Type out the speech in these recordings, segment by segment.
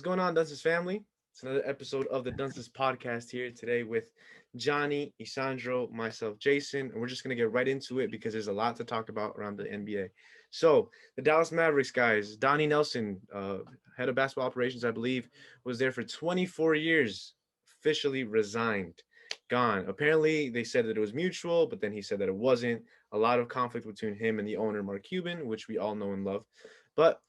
going on, Dunces family? It's another episode of the Dunces podcast here today with Johnny, Isandro, myself, Jason, and we're just gonna get right into it because there's a lot to talk about around the NBA. So the Dallas Mavericks guys, Donny Nelson, head of basketball operations, I believe, was there for 24 years, officially resigned, gone. Apparently, they said that it was mutual, but then he said that it wasn't. A lot of conflict between him and the owner, Mark Cuban, which we all know and love. But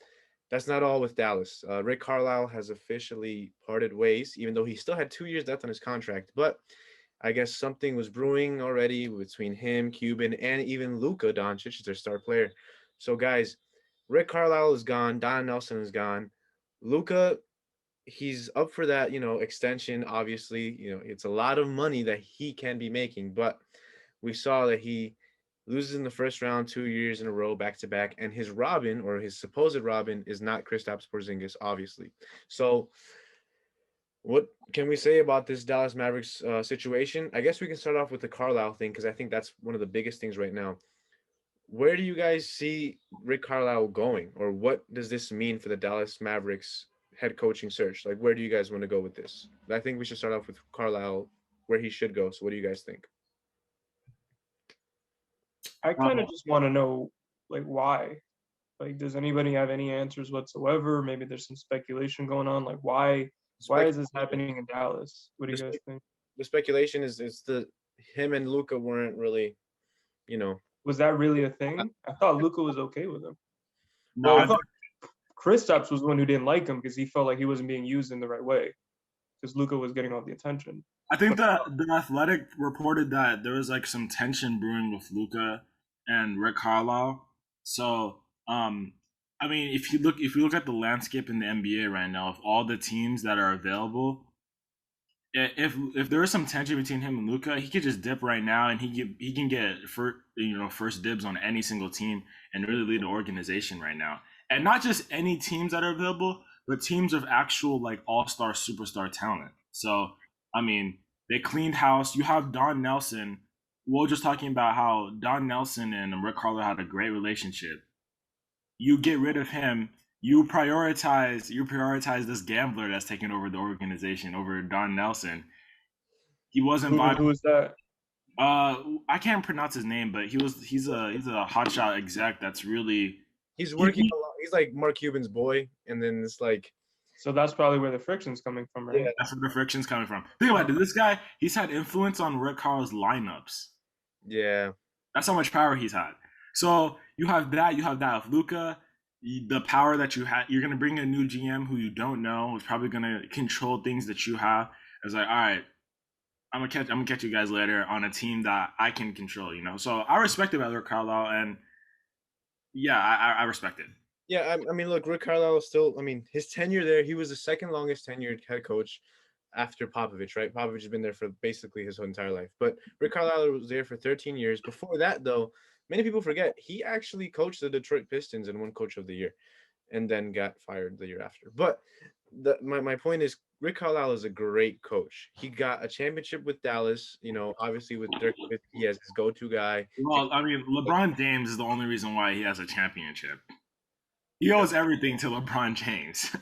that's not all with Dallas. Rick Carlisle has officially parted ways, even though he still had 2 years left on his contract. But I guess something was brewing already between him, Cuban, and even Luka Doncic, their star player. So, guys, Rick Carlisle is gone. Don Nelson is gone. Luka, he's up for that, extension. Obviously, it's a lot of money that he can be making. But we saw that he loses in the first round 2 years in a row, back to back, and his Robin or his supposed Robin is not Kristaps Porzingis, obviously. So, what can we say about this Dallas Mavericks situation? I guess we can start off with the Carlisle thing because I think that's one of the biggest things right now. Where do you guys see Rick Carlisle going, or what does this mean for the Dallas Mavericks head coaching search? Like, where do you guys want to go with this? I think we should start off with Carlisle, where he should go. So, what do you guys think? I kind of Um, just want to know, like, why? Like, does anybody have any answers whatsoever? Maybe there's some speculation going on. Like, why is this Speculation. happening in Dallas? What do The, you guys spe- think? the speculation is the him and Luca weren't really, you know. Was that really a thing? I thought Luka was okay with him. no, I Well, thought Kristaps was the one who didn't like him because he felt like he wasn't being used in the right way because Luka was getting all the attention. I think But the Athletic reported that there was like some tension brewing with Luca and Rick Carlisle. So, I mean, if you look at the landscape in the NBA right now, of all the teams that are available, if there is some tension between him and Luca, he could just dip right now, and he can get first dibs on any single team and really lead the organization right now. And not just any teams that are available, but teams of actual like all-star superstar talent. So I mean, they cleaned house. You have Don Nelson. We were just talking about how Don Nelson and Rick Carlisle had a great relationship. You get rid of him. You prioritize this gambler that's taking over the organization over Don Nelson. He wasn't who vibing. was that? I can't pronounce his name, but he's a hotshot exec that's really he's he, working he a lot. He's like Mark Cuban's boy, and then it's like, So that's probably where the friction's coming from, yeah, right? that's where the friction's coming from. Think about it. This guy, he's had influence on Rick Carlisle's lineups. yeah. That's how much power he's had. So you have that. You have that with Luca. The power that you had. You're gonna bring a new GM who you don't know is probably gonna control things that you have. It's like, all right, I'm gonna catch you guys later on a team that I can control. So I respect it about Rick Carlisle, and yeah, I respect it. Yeah, I mean, look, Rick Carlisle is still. I mean, his tenure there, he was the second longest tenured head coach after Popovich, right? Popovich has been there for basically his whole entire life. But Rick Carlisle was there for 13 years. Before that, though, many people forget he actually coached the Detroit Pistons and won Coach of the Year, and then got fired the year after. But my point is, Rick Carlisle is a great coach. He got a championship with Dallas. Obviously with Dirk, he has his go-to guy. Well, I mean, LeBron James is the only reason why he has a championship. He owes everything to LeBron James.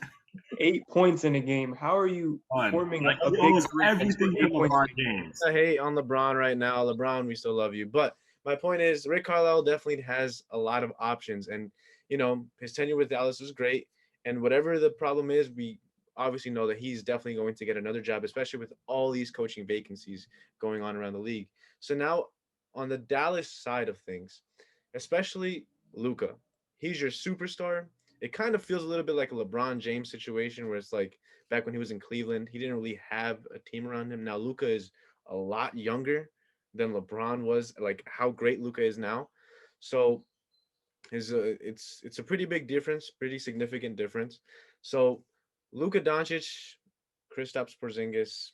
8 points in a game. How are you forming Like a he big owes group and score everything to 8 points LeBron in a game? James. I hate on LeBron right now. LeBron, we still love you. But my point is, Rick Carlisle definitely has a lot of options, and his tenure with Dallas was great. And whatever the problem is, we obviously know that he's definitely going to get another job, especially with all these coaching vacancies going on around the league. So now, on the Dallas side of things, especially Luca, he's your superstar. It kind of feels a little bit like a LeBron James situation where it's like back when he was in Cleveland, he didn't really have a team around him. Now Luca is a lot younger than LeBron was, like how great Luca is now. So it's a pretty big difference, pretty significant difference. So Luka Doncic, Kristaps Porzingis,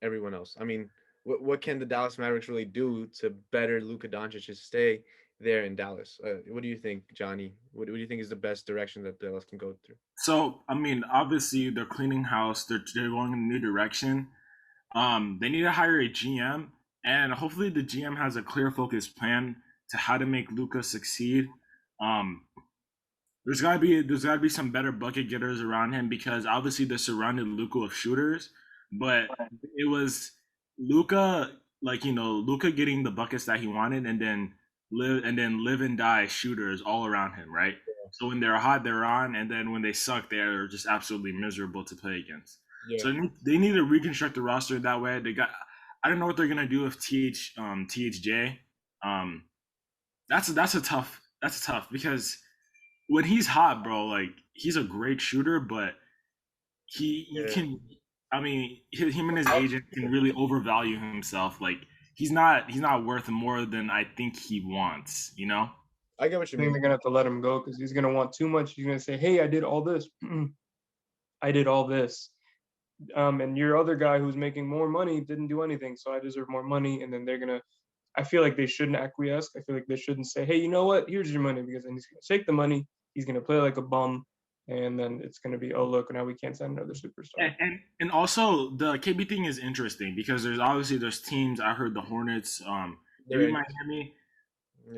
everyone else. I mean, what can the Dallas Mavericks really do to better Luka Doncic's stay there in Dallas? What do you think, Johnny? What do you think is the best direction that Dallas can go through? So I mean, obviously they're cleaning house. They're going in a new direction. They need to hire a GM, and hopefully the GM has a clear, focused plan to how to make Luca succeed. Um, there's gotta be some better bucket getters around him because obviously they surrounded Luka with shooters, but it was Luka Luka getting the buckets that he wanted live and die shooters all around him, right? So when they're hot, they're on, and then when they suck, they're just absolutely miserable to play against. Yeah. So they need to reconstruct the roster that way. I don't know what they're gonna do with THJ. Um, that's a tough because when he's hot, bro, like he's a great shooter, but he you Yeah. can I mean him and his agent can really overvalue himself. Like he's not worth more than I think he wants, you know? I get what I you think mean. they're gonna have to let him go because he's gonna want too much. He's gonna say, "Hey, I did all this. I did all this." And your other guy who's making more money didn't do anything, so I deserve more money. And then they're gonna. I feel like they shouldn't acquiesce. I feel like they shouldn't say, "Hey, you know what? Here's your money," because then he's gonna take the money. He's gonna play like a bum, and then it's gonna be, "Oh, look, now we can't sign another superstar." And also the KB thing is interesting because there's teams. I heard the Hornets, maybe They're Miami.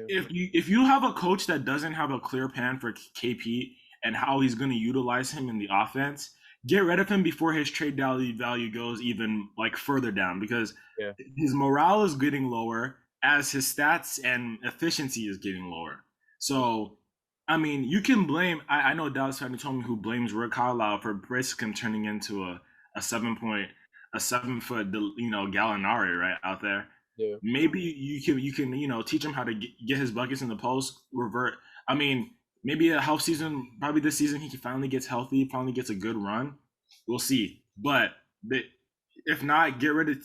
yeah. If you have a coach that doesn't have a clear plan for KP and how he's going to utilize him in the offense, get rid of him before his trade value goes even like further down because Yeah. his morale is getting lower as his stats and efficiency is getting lower. So, I mean, you can blame. I know Dallas fan told me who blames Rick Carlisle for basically turning into a 7 foot Gallinari right out there. Yeah. Maybe you can teach him how to get his buckets in the post. Revert. I mean, maybe a health season. Probably this season he finally gets healthy. Finally gets a good run. We'll see. But if not, get rid of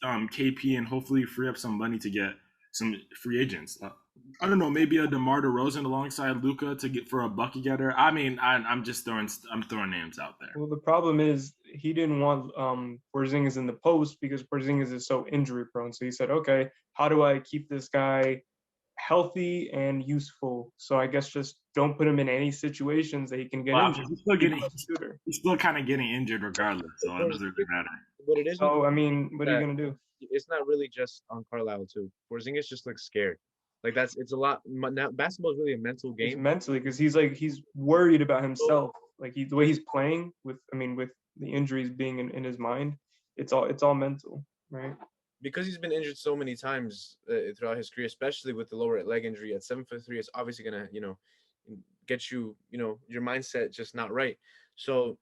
KP and hopefully free up some money to get some free agents. I don't know, maybe a DeMar DeRozan alongside Luka to get for a bucket getter. I mean, I'm throwing names out there. Well, the problem is he didn't want Porzingis in the post because Porzingis is so injury prone. So he said, "Okay, how do I keep this guy healthy and useful? So I guess just don't put him in any situations that he can get Well, injured." he's still kind of getting injured regardless, so it doesn't really matter. What it is with So I mean, what are you gonna do? it's not really just on Carlisle too. Porzingis just looks scared. Like it's a lot. Now basketball is really a mental It's game. mentally because he's worried about himself. Like the way he's playing with the injuries being in his mind, it's all mental, right? Because he's been injured so many times throughout his career, especially with the lower leg injury at 7'3", it's obviously gonna get you your mindset just not right. So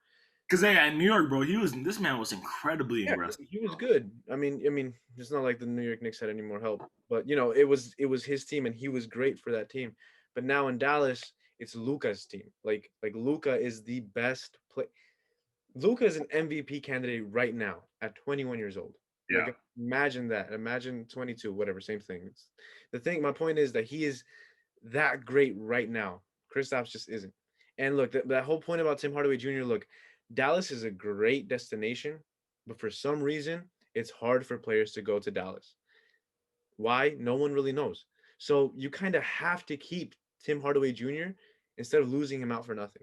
Because at New York, bro, this man was incredibly yeah, aggressive. he was good. I mean, it's not like the New York Knicks had any more help, but it was his team and he was great for that team. But now in Dallas, it's Luka's team. Like Luka is the best play. Luka is an MVP candidate right now at 21 years old. Yeah. Like imagine that. Imagine 22, whatever, same thing. My point is that he is that great right now. Kristaps just isn't. And look, that whole point about Tim Hardaway Jr., look, Dallas is a great destination, but for some reason, it's hard for players to go to Dallas. Why? No one really knows. So you kind of have to keep Tim Hardaway Jr. instead of losing him out for nothing.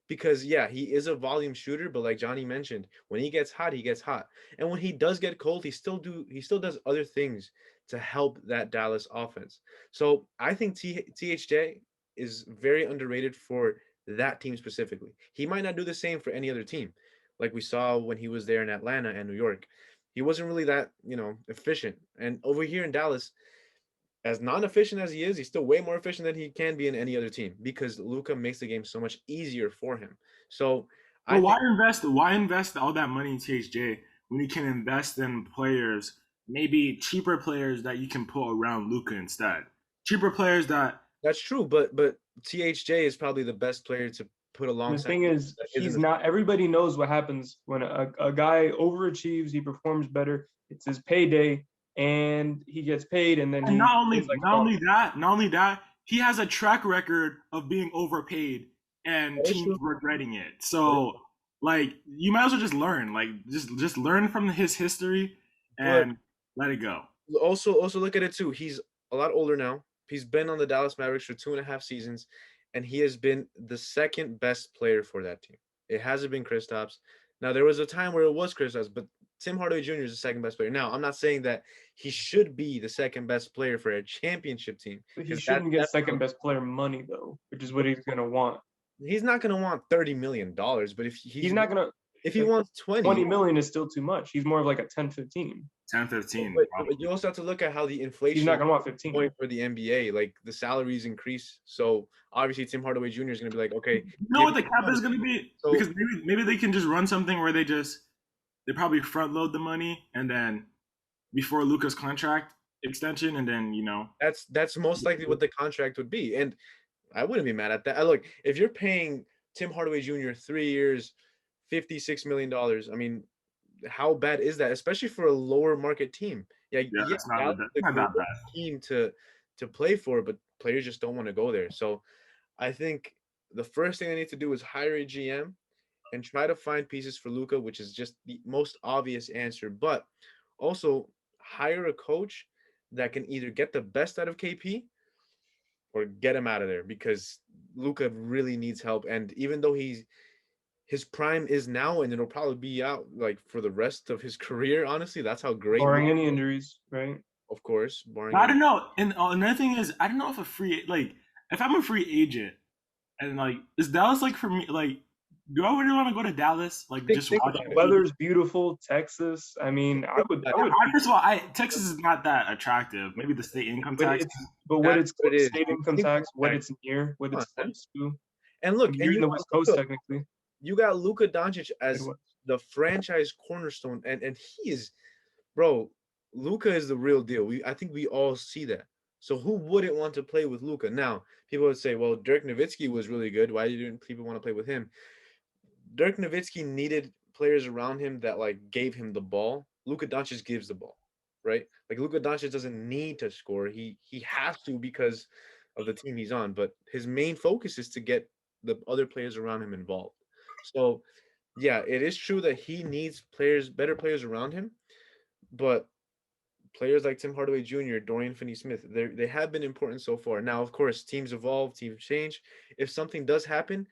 Because yeah, he is a volume shooter, but like Johnny mentioned, when he gets hot, he gets hot. And when he does get cold, he still does other things to help that Dallas offense. So I think THJ is very underrated for that team specifically. He might not do the same for any other team, like we saw when he was there in Atlanta and New York. He wasn't really that, efficient. And over here in Dallas, as non-efficient as he is, he's still way more efficient than he can be in any other team because Luka makes the game so much easier for him. So I But think why invest all that money in THJ when you can invest in players, maybe cheaper players that you can put around Luka instead? Cheaper players that that's true, but THJ is probably the best player to put The alongside thing is, that isn't he's not. Everybody knows what happens when a guy overachieves. He performs better. It's his payday, and he gets paid, and then and he not plays only like a not dog. only that, not only that, he has a track record of being overpaid and that is teams true. regretting it. So like you might as well just learn. Like just learn from his history But and let it go. also look at it too. He's a lot older now. He's been on the Dallas Mavericks for 2.5 seasons, and he has been the second best player for that team. It hasn't been Kristaps. Now there was a time where it was Kristaps, but Tim Hardaway Jr. is the second best player. Now I'm not saying that he should be the second best player for a championship team But he because shouldn't get second best player money though, which is what he's gonna want. he's not gonna want $30 million, but if He's not gonna. if he wants 20 million is still too much. He's more of like a 10, 15. 10, 15. But you also have to look at how the inflation He's not gonna want is 15. going for the NBA. Like the salaries increase, so obviously Tim Hardaway Jr. is gonna be like, okay, You know what the cap is going to be? So- because maybe they can just run something where they probably front load the money and then before Luka's contract extension, and then that's most likely what the contract would be, and I wouldn't be mad at that. Look, if you're paying Tim Hardaway Jr. 3 years, $56 million, I mean, how bad is that, especially for a lower market team? Yeah, that's not Dallas is a that great bad. team to play for, but players just don't want to go there. So I think the first thing they need to do is hire a GM and try to find pieces for Luka, which is just the most obvious answer. But also hire a coach that can either get the best out of KP or get him out of there, because Luka really needs help. And even though his prime is now, and it'll probably be out like for the rest of his career, honestly, that's how great. Barring any injuries, right? Of course, barring. I don't know. And another thing is, I don't know if if I'm a free agent, and like, is Dallas like for me? Like, do I really want to go to Dallas? Like, just watch The weather's beautiful, Texas. I mean, I would. First of all, Texas is not that attractive. Maybe the state income tax. But what it's what it is. state income tax, what it's near, what it's close to. And look, you're in the West Coast technically. You got Luka Doncic as the franchise cornerstone, and he is, bro. Luka is the real deal. I think we all see that. So who wouldn't want to play with Luka? Now, people would say, well, Dirk Nowitzki was really good. Why didn't people want to play with him? Dirk Nowitzki needed players around him that like gave him the ball. Luka Doncic gives the ball, right? Like Luka Doncic doesn't need to score. He has to because of the team he's on. But his main focus is to get the other players around him involved. So, yeah, it is true that he needs better players around him. But players like Tim Hardaway Jr., Dorian Finney-Smith, they have been important so far. Now, of course, teams evolve, teams change. If something does happen,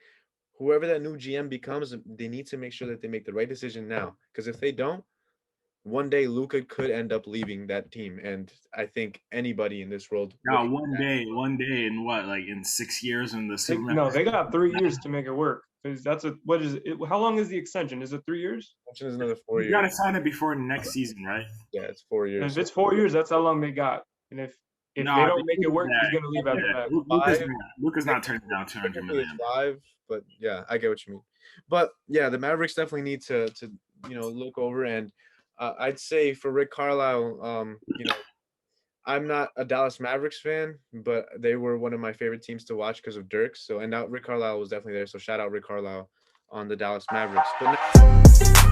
whoever that new GM becomes, they need to make sure that they make the right decision now. Because if they don't, one day Luka could end up leaving that team. And I think anybody in this world. No, one day in what, like in 6 years in the Superman? No, they got 3 years to make it work. Because what is it? How long is the extension? Is it 3 years? Extension is another 4 years. You got to sign it before next season, right? Yeah, it's 4 years. And if it's 4 years, that's how long they got. And if they don't make it work, he's gonna leave after that. Luka's not turning down $200 million. 5, but yeah, I get what you mean. But yeah, the Mavericks definitely need to look over, and I'd say for Rick Carlisle, I'm not a Dallas Mavericks fan, but they were one of my favorite teams to watch because of Dirk. So, and now Rick Carlisle was definitely there. So shout out Rick Carlisle on the Dallas Mavericks. But now